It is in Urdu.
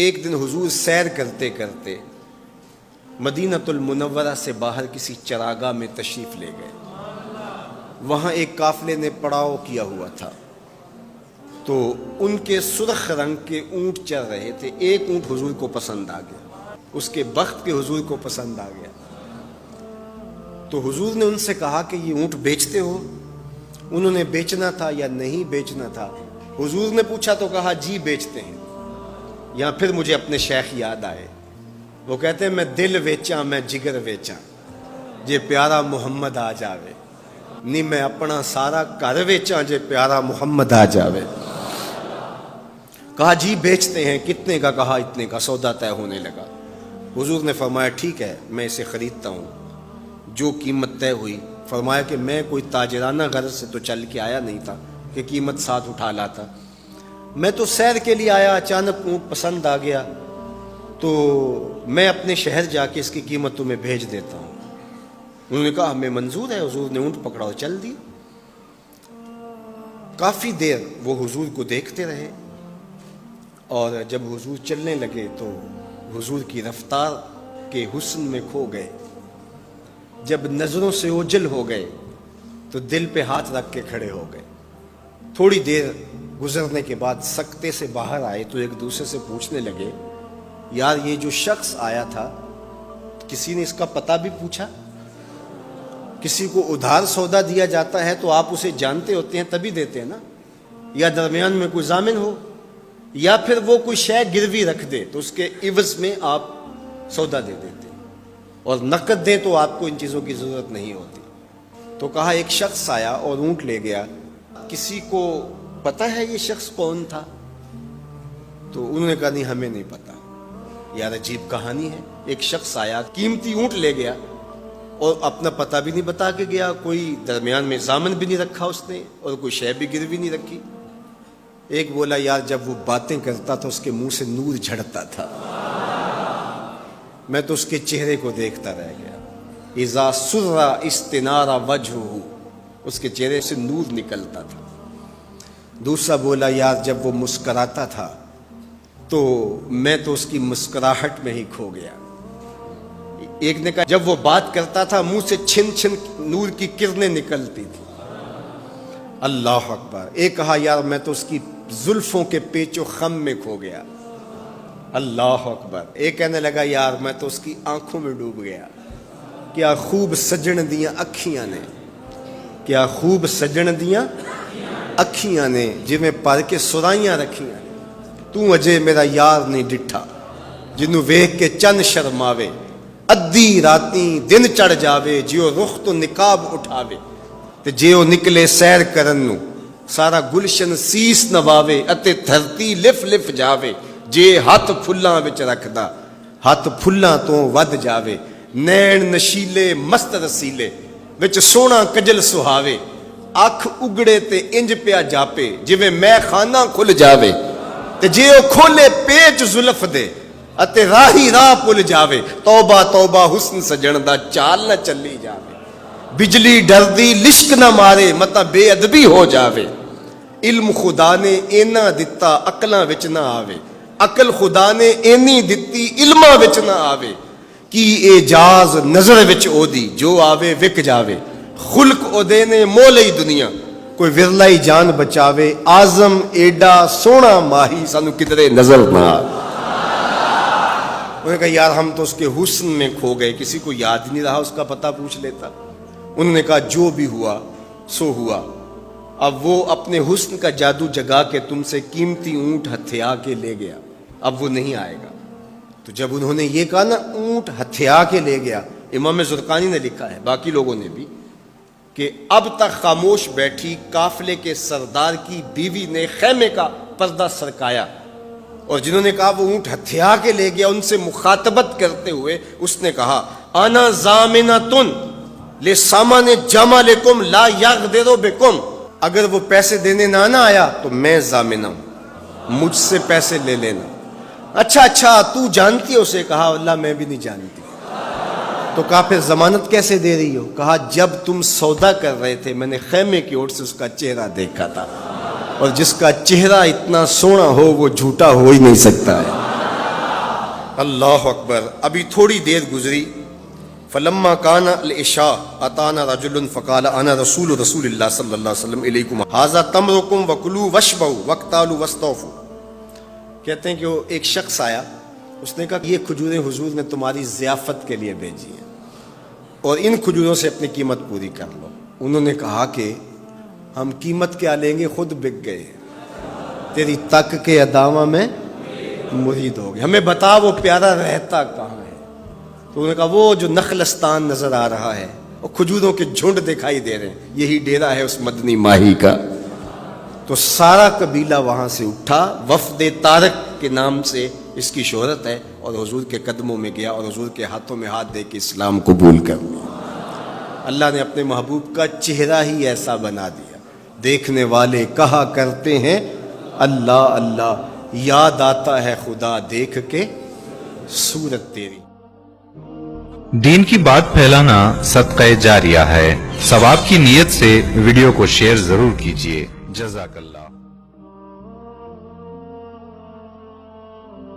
ایک دن حضور سیر کرتے کرتے مدینۃ المنورہ سے باہر کسی چراگاہ میں تشریف لے گئے. وہاں ایک قافلے نے پڑاؤ کیا ہوا تھا، تو ان کے سرخ رنگ کے اونٹ چل رہے تھے. ایک اونٹ حضور کو پسند آ گیا، اس کے بخت کے حضور کو پسند آ گیا. تو حضور نے ان سے کہا کہ یہ اونٹ بیچتے ہو؟ انہوں نے بیچنا تھا یا نہیں بیچنا تھا. حضور نے پوچھا تو کہا جی بیچتے ہیں. یا پھر مجھے اپنے شیخ یاد آئے، وہ کہتے ہیں میں دل ویچاں میں جگر ویچاں جے پیارا محمد آ جاوے، نہیں میں اپنا سارا گھر ویچاں جے پیارا محمد آ جاوے. کہا جی بیچتے ہیں. کتنے کا؟ کہا اتنے کا. سودا طے ہونے لگا. حضور نے فرمایا ٹھیک ہے میں اسے خریدتا ہوں. جو قیمت طے ہوئی، فرمایا کہ میں کوئی تاجرانہ غرض سے تو چل کے آیا نہیں تھا کہ قیمت ساتھ اٹھا لاتا. میں تو سیر کے لیے آیا، اچانک اونٹ پسند آ گیا، تو میں اپنے شہر جا کے اس کی قیمت تمہیں بھیج دیتا ہوں. انہوں نے کہا ہمیں منظور ہے. حضور نے اونٹ پکڑا اور چل دی. کافی دیر وہ حضور کو دیکھتے رہے، اور جب حضور چلنے لگے تو حضور کی رفتار کے حسن میں کھو گئے. جب نظروں سے اوجھل ہو گئے تو دل پہ ہاتھ رکھ کے کھڑے ہو گئے. تھوڑی دیر گزرنے کے بعد سکتے سے باہر آئے تو ایک دوسرے سے پوچھنے لگے یار یہ جو شخص آیا تھا کسی نے اس کا پتہ بھی پوچھا؟ کسی کو ادھار سودا دیا جاتا ہے تو آپ اسے جانتے ہوتے ہیں تبھی دیتے ہیں نا، یا درمیان میں کوئی ضامن ہو، یا پھر وہ کوئی شے گروی رکھ دے تو اس کے عوض میں آپ سودا دے دیتے، اور نقد دے تو آپ کو ان چیزوں کی ضرورت نہیں ہوتی. تو کہا ایک شخص آیا اور اونٹ لے گیا، کسی کو پتہ ہے یہ شخص کون تھا؟ تو انہوں نے کہا نہیں ہمیں نہیں پتا. یار عجیب کہانی ہے، ایک شخص آیا قیمتی اونٹ لے گیا اور اپنا پتہ بھی نہیں بتا کے گیا، کوئی درمیان میں ضامن بھی نہیں رکھا اس نے، اور کوئی شے بھی گروی نہیں رکھی. ایک بولا یار جب وہ باتیں کرتا تھا اس کے منہ سے نور جھڑتا تھا، میں تو اس کے چہرے کو دیکھتا رہ گیا. اذا سر استنار وجہہ، اس کے چہرے سے نور نکلتا تھا. دوسرا بولا یار جب وہ مسکراتا تھا تو میں تو اس کی مسکراہٹ میں ہی کھو گیا. ایک نے کہا جب وہ بات کرتا تھا منہ سے چھن چھن نور کی کرنیں نکلتی تھی. اللہ اکبر. ایک کہا یار میں تو اس کی زلفوں کے پیچ و خم میں کھو گیا. اللہ اکبر. ایک کہنے لگا یار میں تو اس کی آنکھوں میں ڈوب گیا. کیا خوب سجن دیاں اکھیاں نے، کیا خوب سجن دیاں اکھیاں نے جویں پر کے سرائیاں رکھیاں نے. تو اجے میرا یار نہیں ڈٹھا جنوں ویکھ کے چن شرماوے. ادھی راتیں دن چڑھ جاوے جیو رخ تو نقاب اٹھاوے. تے جیو نکلے سیر کرن نو سارا گلشن سیس نواوے. اتے دھرتی لف لف جاوے جے ہاتھ پھلاں وچ رکھدا ہاتھ پھلاں تو ود جاوے. نین نشیلے مست رسیلے وچ سونا کجل سہاوے. اکھ اگڑے تے انج پیا جاپے جویں میں خانہ کھل جاوے. تے جے او کھولے پیچ زلف دے اتے راہی راہ پل جاوے. توبہ توبہ حسن سجن دا چال نہ چلی جاوے. بجلی ڈردی لشک نہ مارے متا بے ادبی ہو جاوے. علم خدا نے اینا دتا عقلاں وچ نہ آوے. عقل خدا نے اینی دتی علماں وچ نہ آوے. کی اعجاز نظر وچ او دی جو آوے وک جاوے. خلق او دے نے مول ہی دنیا کوئی ورلا ہی جان بچاوے. آزم ایڈا سونا ماہی سانو کدرے نظر نہ آوے. انہوں نے کہا یار ہم تو اس کے حسن میں کھو گئے، کسی کو یاد نہیں رہا اس کا پتہ پوچھ لیتا. انہوں نے کہا جو بھی ہوا سو ہوا. اب وہ اپنے حسن کا جادو جگا کے تم سے قیمتی اونٹ ہتھیا کے لے گیا، اب وہ نہیں آئے گا. تو جب انہوں نے یہ کہا نا اونٹ ہتھیا کے لے گیا، امام زرقانی نے لکھا ہے باقی لوگوں نے بھی کہ اب تک خاموش بیٹھی قافلے کے سردار کی بیوی نے خیمے کا پردہ سرکایا، اور جنہوں نے کہا وہ اونٹ ہتھیا کے لے گیا ان سے مخاطبت کرتے ہوئے اس نے کہا انا ضامنۃ لسامان جمالکم لا یغدر بکم. اگر وہ پیسے دینے نہ آیا تو میں ضامن ہوں، مجھ سے پیسے لے لینا. اچھا تو جانتی ہے اسے؟ کہا اللہ میں بھی نہیں جانتی. تو کہا پھر ضمانت کیسے دے رہی ہو؟ کہا جب تم سودا کر رہے تھے میں نے خیمے کی اوٹ سے اس کا چہرہ دیکھا تھا، اور جس کا چہرہ اتنا سونا ہو وہ جھوٹا ہو ہی نہیں سکتا ہے. اللہ اکبر. ابھی تھوڑی دیر گزری. فلما کان العشاء اتانا رجل فقال انا رسول اللہ صلی اللہ علیہ وسلم الیکم ھذا تمرکم وکلوا واشبعوا واقتالوا واستوفوا. کہتے ہیں کہ وہ ایک شخص آیا, اس نے کہا یہ کھجوریں حضور نے تمہاری ضیافت کے لیے بھیجی ہیں اور ان کھجوروں سے اپنی قیمت پوری کر لو. انہوں نے کہا کہ ہم قیمت کیا لیں گے, خود بک گئے, تیری تک کے ادامہ میں مرید ہو گئے, ہمیں بتا وہ پیارا رہتا کہاں ہے. تو انہوں نے کہا وہ جو نخلستان نظر آ رہا ہے, اور کھجوروں کے جھنڈ دکھائی دے رہے ہیں, یہی ڈیرا ہے اس مدنی ماہی کا. تو سارا قبیلہ وہاں سے اٹھا, وفد طارق کے نام سے اس کی شہرت ہے, اور حضور کے قدموں میں گیا اور حضور کے ہاتھوں میں ہاتھ دے کے اسلام قبول کر لیا. اللہ نے اپنے محبوب کا چہرہ ہی ایسا بنا دیا, دیکھنے والے کہا کرتے ہیں اللہ اللہ, یاد آتا ہے خدا دیکھ کے صورت تیری. دین کی بات پھیلانا صدقہ جاریہ ہے. ثواب کی نیت سے ویڈیو کو شیئر ضرور کیجیے. جزاک اللہ.